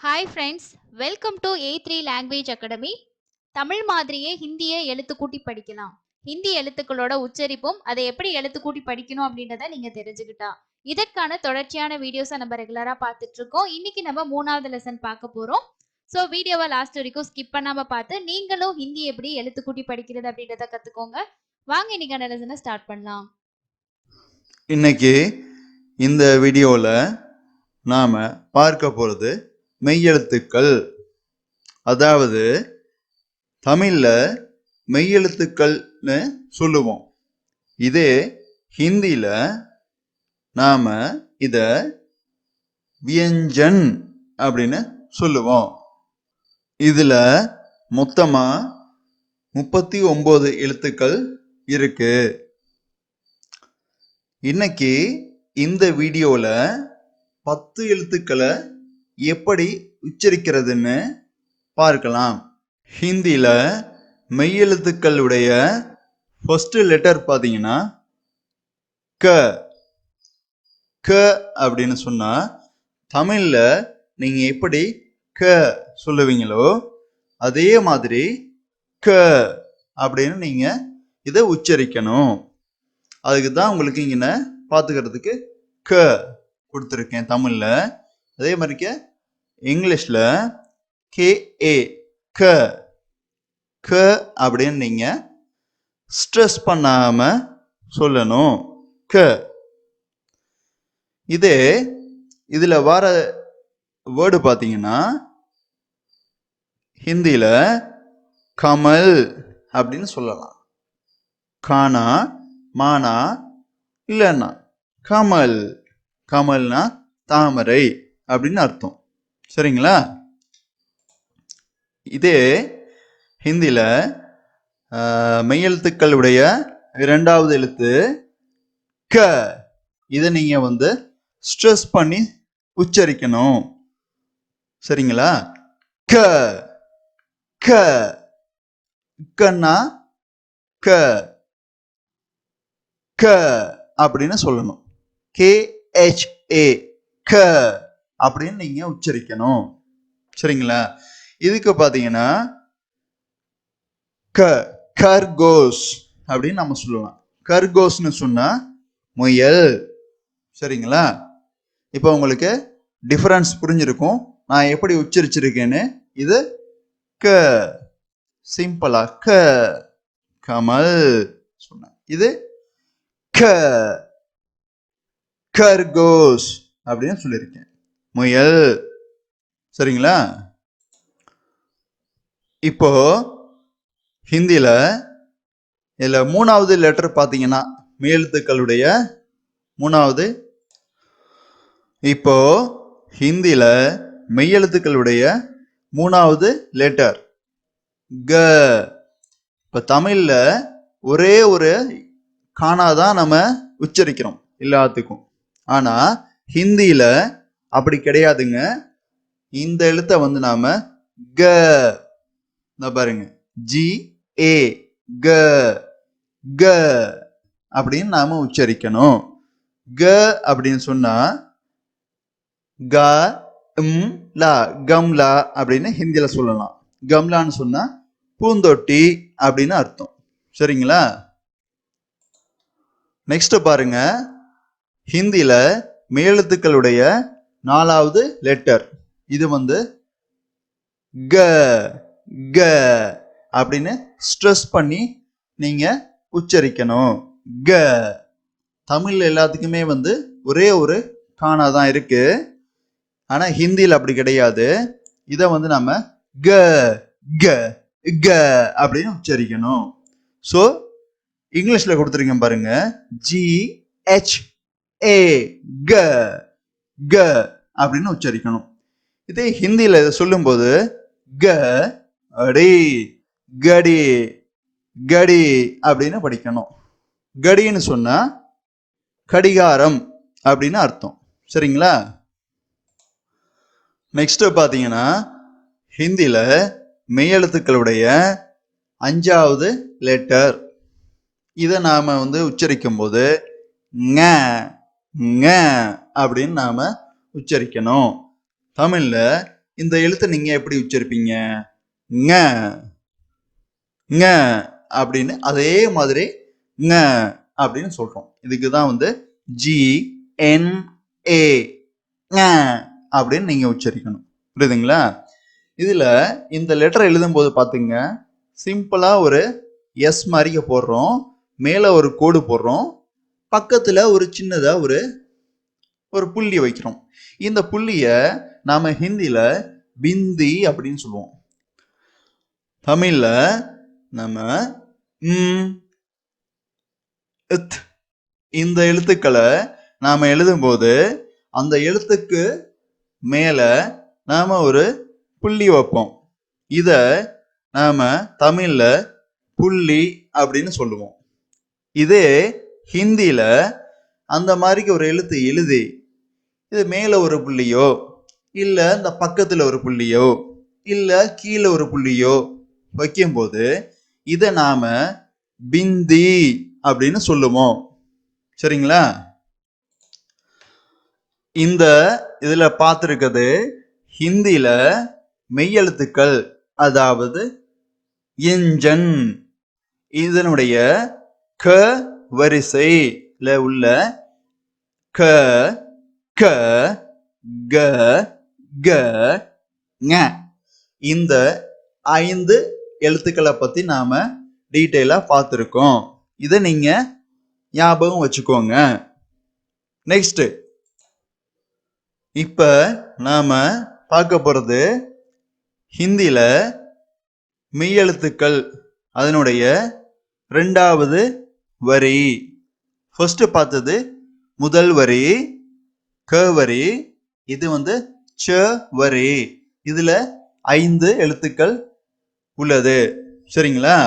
Hi friends, welcome to A3 language academy. Tamil மாதிரியே ஹிந்தியை எழுத்து கூட்டி படிக்கலாம். ஹிந்தி எழுத்துக்களோட உச்சரிப்பும் அதை எப்படி எழுத்து கூட்டி படிக்கணும் அப்படின்றத நீங்க தெரிஞ்சுக்கிட்டா இதற்கான தொடர்ச்சியான வீடியோஸை நம்ம ரெகுலரா பார்த்துட்டு இருக்கோம். இன்னைக்கு நம்ம 3வது லெசன் பார்க்க போறோம். ஸோ வீடியோவை லாஸ்ட் வரைக்கும் ஸ்கிப் பண்ணாம பார்த்து நீங்களும் ஹிந்தி எப்படி எழுத்து கூட்டி படிக்கிறது அப்படின்றத கத்துக்கோங்க. வாங்க இன்னைக்கான லெசனை ஸ்டார்ட் பண்ணலாம். இன்னைக்கு இந்த வீடியோல நாம பார்க்க போறது மெய்யெழுத்துக்கள். அதாவது தமிழ்ல மெய்யெழுத்துக்கள்னு சொல்லுவோம். இதே ஹிந்தியில நாம இத வியஞ்சன் அப்படின்னு சொல்லுவோம். இதுல மொத்தமா 39 எழுத்துக்கள் இருக்கு. இன்னைக்கு இந்த வீடியோல 10 எழுத்துக்களை எப்படி உச்சரிக்கிறதுன்னு பார்க்கலாம். ஹிந்தியில மெய்யெழுத்துக்களுடைய ஃபர்ஸ்ட் லெட்டர் பார்த்தீங்கன்னா க. க அப்படின்னு சொன்னா தமிழ்ல நீங்க எப்படி க சொல்லுவீங்களோ அதே மாதிரி க அப்படின்னு நீங்க இதை உச்சரிக்கணும். அதுக்கு தான் உங்களுக்கு இங்க பார்த்துக்கிறதுக்கு க கொடுத்துருக்கேன் தமிழ்ல. அதே மாதிரிக்க இங்கிலீஷ்ல KA க க அப்படின்னு நீங்க ஸ்ட்ரெஸ் பண்ணாம சொல்லணும். க. இதே இதுல வர வேர்டு பார்த்தீங்கன்னா ஹிந்தியில கமல் அப்படின்னு சொல்லலாம். கானா மானா இல்லைன்னா கமல். கமல்னா தாமரை அப்படின்னு அர்த்தம். சரிங்களா? இதே ஹிந்தியில மெய்யெழுத்துக்களுடைய 2வது எழுத்து க. இதை நீங்க ஸ்ட்ரெஸ் பண்ணி உச்சரிக்கணும். சரிங்களா? க க கன்னா க க அப்படின்னு சொல்லணும். KHA க அப்படின்னு நீங்க உச்சரிக்கணும். சரிங்களா? இதுக்கு பாத்தீங்கன்னா க கர்கோஸ் அப்படின்னு நம்ம சொல்லலாம். கர்கோஸ்னு சொன்னா முயல். சரிங்களா? இப்போ உங்களுக்கு டிஃபரன்ஸ் புரிஞ்சிருக்கும் நான் எப்படி உச்சரிச்சிருக்கேன்னு. இது க சிம்பிளா க கமல் சொன்ன. இது க கர்கோஸ் அப்படின்னு சொல்லியிருக்கேன், முயல். சரிங்களா? இப்போ ஹிந்தியில இதுல 3வது லெட்டர் பார்த்தீங்கன்னா மெய்யெழுத்துக்களுடைய 3வது. இப்போ ஹிந்தியில மெய்யெழுத்துக்களுடைய 3வது லெட்டர் க. இப்போ தமிழ்ல ஒரே ஒரு காணாதான் நம்ம உச்சரிக்கிறோம் எல்லாத்துக்கும். ஆனா ஹிந்தியில அப்படி கிடையாதுங்க. இந்த எழுத்தை நாம க பாருங்க GA க க அப்படின்னு நாம உச்சரிக்கணும். க அப்படின்னு சொன்னா க லா கம்லா அப்படின்னு ஹிந்தியில சொல்லலாம். கம்லான்னு சொன்னா பூந்தொட்டி அப்படின்னு அர்த்தம். சரிங்களா? நெக்ஸ்ட் பாருங்க, ஹிந்தியில மெய்யெழுத்துக்களுடைய 4வது லெட்டர். இது க க அப்படின்னு ஸ்ட்ரெஸ் பண்ணி நீங்க உச்சரிக்கணும். க. தமிழ்ல எல்லாத்துக்குமே ஒரே ஒரு காணாதான் இருக்கு. ஆனா ஹிந்தியில் அப்படி கிடையாது. இதை நம்ம க க க அப்படின்னு உச்சரிக்கணும். ஸோ இங்கிலீஷ்ல கொடுத்துருக்கேன் பாருங்க, GHA க க அப்படின்னு உச்சரிக்கணும். இதே ஹிந்தியில இதை சொல்லும்போது க அடி கடி கடி அப்படின்னு படிக்கணும். கடின்னு சொன்னா கடிகாரம் அப்படின்னு அர்த்தம். சரிங்களா? நெக்ஸ்ட் பாத்தீங்கன்னா ஹிந்தியில மெய்யெழுத்துக்களுடைய 5வது லெட்டர். இதை நாம உச்சரிக்கும் போது ங ங அப்படின்னு நாம உச்சரிக்கணும். தமிழ்ல இந்த எழுத்தை நீங்க எப்படி உச்சரிப்பீங்க? ங ங அப்படின்னு அதே மாதிரி ங அப்படின்னு சொல்றோம். இதுக்கு தான் வந்து GNA ங அப்படின்னு நீங்க உச்சரிக்கணும். புரியுதுங்களா? இதுல இந்த லெட்டர் எழுதும் போது பாத்தீங்க, சிம்பிளா ஒரு எஸ் மாதிரி போடுறோம், மேல ஒரு கோடு போடுறோம், பக்கத்துல ஒரு சின்னதா ஒரு புள்ளி வைக்கிறோம். இந்த புள்ளிய நாம ஹிந்தில பிந்தி அப்படின்னு சொல்லுவோம். தமிழ்ல நம்ம இந்த எழுத்துக்களை நாம எழுதும்போது அந்த எழுத்துக்கு மேல நாம ஒரு புள்ளி வைப்போம். இத நாம தமிழ்ல புள்ளி அப்படின்னு சொல்லுவோம். இதே ஹிந்தில அந்த மாதிரி ஒரு எழுத்து எழுதி இது மேல ஒரு புள்ளியோ இல்ல இந்த பக்கத்துல ஒரு புள்ளியோ இல்ல கீழே ஒரு புள்ளியோ வைக்கும்போது இத நாம பிந்தி அப்படின்னு சொல்லுவோம். சரிங்களா? இந்த இதுல பார்த்திருக்கிறது ஹிந்தில மெய்யெழுத்துக்கள், அதாவது இஞ்சன். இதனுடைய க வரிசையில உள்ள க க க க ங இந்த 5 எழுத்துக்களை பத்தி நாம டீட்டெயிலா பார்த்திருக்கோம். இதை நீங்க ஞாபகம் வச்சுக்கோங்க. நெக்ஸ்ட், இப்ப நாம பார்க்க போறது ஹிந்தில மெய்யெழுத்துக்கள் அதனுடைய 2வது வரி. ஃபர்ஸ்ட் பார்த்தது முதல் வரி க வரி, இது வந்து ச வரி. இதுல 5 எழுத்துக்கள் உள்ளது. சரிங்களா?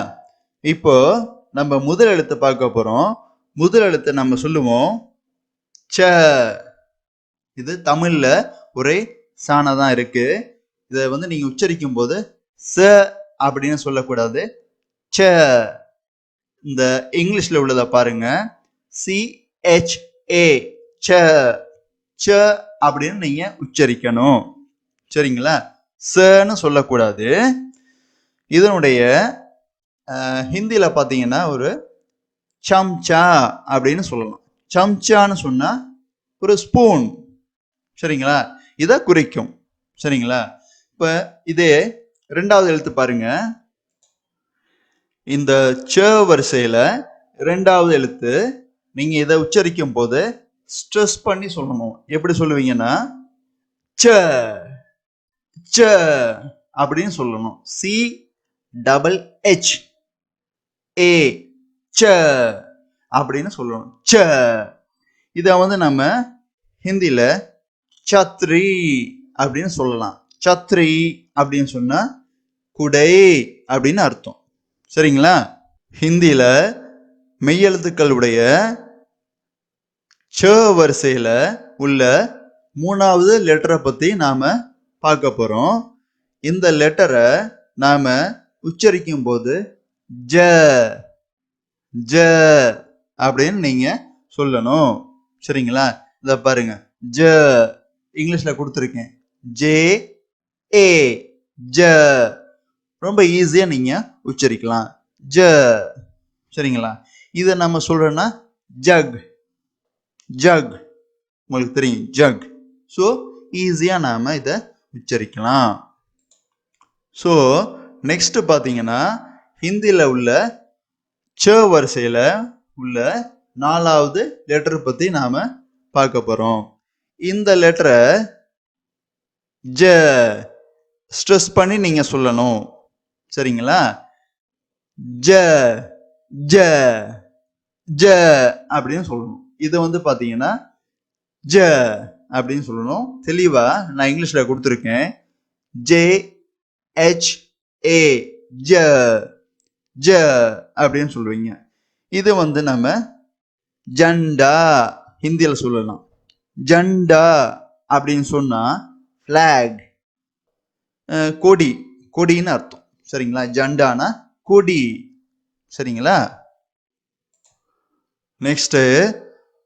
இப்போ நம்ம முதல் எழுத்து பார்க்க போறோம். முதல் எழுத்து நம்ம சொல்லுவோம் ச. இது தமிழ்ல ஒரே சாணா தான் இருக்கு. இதை வந்து நீங்க உச்சரிக்கும் போது ச அப்படின்னு சொல்லக்கூடாது, ச. இந்த இங்கிலீஷ்ல உள்ளத பாருங்க, CHA ச ச அப்படின்னு நீங்க உச்சரிக்கணும். சரிங்களா? சன்னு சொல்லக்கூடாது. இதனுடைய ஹிந்தில பாத்தீங்கன்னா ஒரு சம்சா அப்படின்னு சொல்லலாம். சம்சான்னு சொன்னா ஒரு ஸ்பூன். சரிங்களா? இதை குறிக்கும். சரிங்களா? இப்ப இதே 2வது எழுத்து பாருங்க. இந்த ச வரிசையில 2வது எழுத்து நீங்க இதை உச்சரிக்கும் போது ஸ்ட்ரெஸ் பண்ணி சொல்லணும். எப்படி சொல்லுவீங்கன்னா ச ச அப்படின்னு சொல்லணும். CHHA ச அப்படின்னு சொல்லணும். ச. இத வந்து நம்ம ஹிந்தில சத்ரி அப்படின்னு சொல்லலாம். சத்ரி அப்படின்னு சொன்னா குடை அப்படின்னு அர்த்தம். சரிங்களா? ஹிந்தில மெய்யெழுத்துக்களுடைய ச வரிசையில உள்ள 3வது லெட்டரை பத்தி நாம பார்க்க போறோம். இந்த லெட்டரை நாம உச்சரிக்கும் போது ஜ ஜ அப்படின்னு நீங்க சொல்லணும். சரிங்களா? இத பாருங்க, ஜ இங்கிலீஷ்ல கொடுத்துருக்கேன், JA ஜ. ரொம்ப ஈஸியா நீங்க உச்சரிக்கலாம், ஜ. சரிங்களா? இத நம்ம சொல்றோம்னா ஜக் ஜக், உங்களுக்கு தெரியும் ஜக். ஸோ ஈஸியா நாம இதை உச்சரிக்கலாம். ஸோ நெக்ஸ்ட் பார்த்தீங்கன்னா ஹிந்தியில் உள்ள ச வரிசையில் உள்ள 4வது லெட்டர் பற்றி நாம் பார்க்க போகிறோம். இந்த லெட்டரை ஜ ஸ்ட்ரெஸ் பண்ணி நீங்கள் சொல்லணும். சரிங்களா? ஜ ஜ ஜ அப்படின்னு சொல்லணும். இதை வந்து பார்த்தீங்கன்னா ஜ அப்படின்னு சொல்லணும். தெளிவா நான் இங்கிலீஷ்ல கொடுத்துருக்கேன், JHA ஜ ஜ அப்படின்னு சொல்லுவீங்க. இது வந்து நம்ம ஜண்டா ஹிந்தியில் சொல்லலாம். ஜண்டா அப்படின்னு சொன்னா பிளாக், கொடி, கொடின்னு அர்த்தம். சரிங்களா? ஜண்டானா கொடி. சரிங்களா? நெக்ஸ்ட்,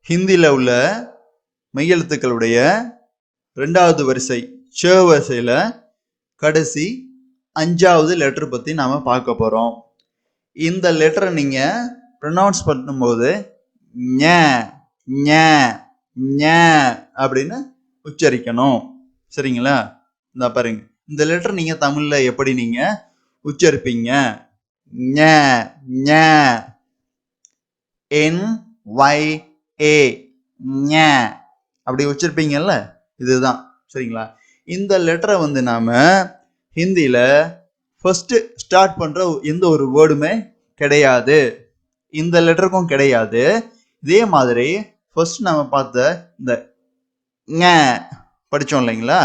ஹிந்தியில் உள்ள மெய்யெழுத்துக்களுடைய 2வது வரிசை ச வரிசையில கடைசி 5வது லெட்டர் பத்தி நாம பார்க்க போறோம். இந்த லெட்டரை நீங்க ப்ரொனவுன்ஸ் பண்ணும்போது ஞ ஞ ஞ அப்படின்னு உச்சரிக்கணும். சரிங்களா? இந்த பாருங்க, இந்த லெட்டர் நீங்க தமிழ்ல எப்படி நீங்க உச்சரிப்பீங்க? ஞ ஞ NYA ஞ அப்படி உச்சரிப்பீங்கல்ல, இதுதான். சரிங்களா? இந்த லெட்டரை வந்து நாம ஹிந்தியில ஃபர்ஸ்ட் ஸ்டார்ட் பண்ற எந்த ஒரு வேர்டுமே கிடையாது. இந்த லெட்டருக்கும் கிடையாது. இதே மாதிரி ஃபர்ஸ்ட் நம்ம பார்த்த இந்த ஞ படிச்சோம் இல்லைங்களா,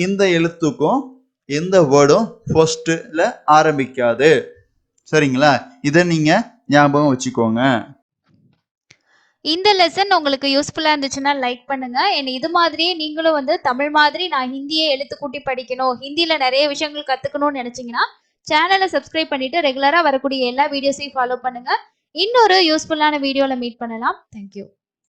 இந்த எழுத்துக்கும் எந்த வேர்டும் ஃபர்ஸ்ட்ல ஆரம்பிக்காது. சரிங்களா? இதை நீங்க ஞாபகம் வச்சுக்கோங்க. இந்த லெசன் உங்களுக்கு யூஸ்ஃபுல்லா இருந்துச்சுன்னா லைக் பண்ணுங்க. இது மாதிரியே நீங்களும் வந்து தமிழ் மாதிரி நான் ஹிந்தியை எழுத்து கூட்டி படிக்கணும், ஹிந்தியில நிறைய விஷயங்கள் கத்துக்கணும்னு நினைச்சீங்கன்னா சேனலை சப்ஸ்கிரைப் பண்ணிட்டு ரெகுலரா வரக்கூடிய எல்லா வீடியோஸையும் ஃபாலோ பண்ணுங்க. இன்னொரு யூஸ்ஃபுல்லான வீடியோல மீட் பண்ணலாம். தேங்க்யூ.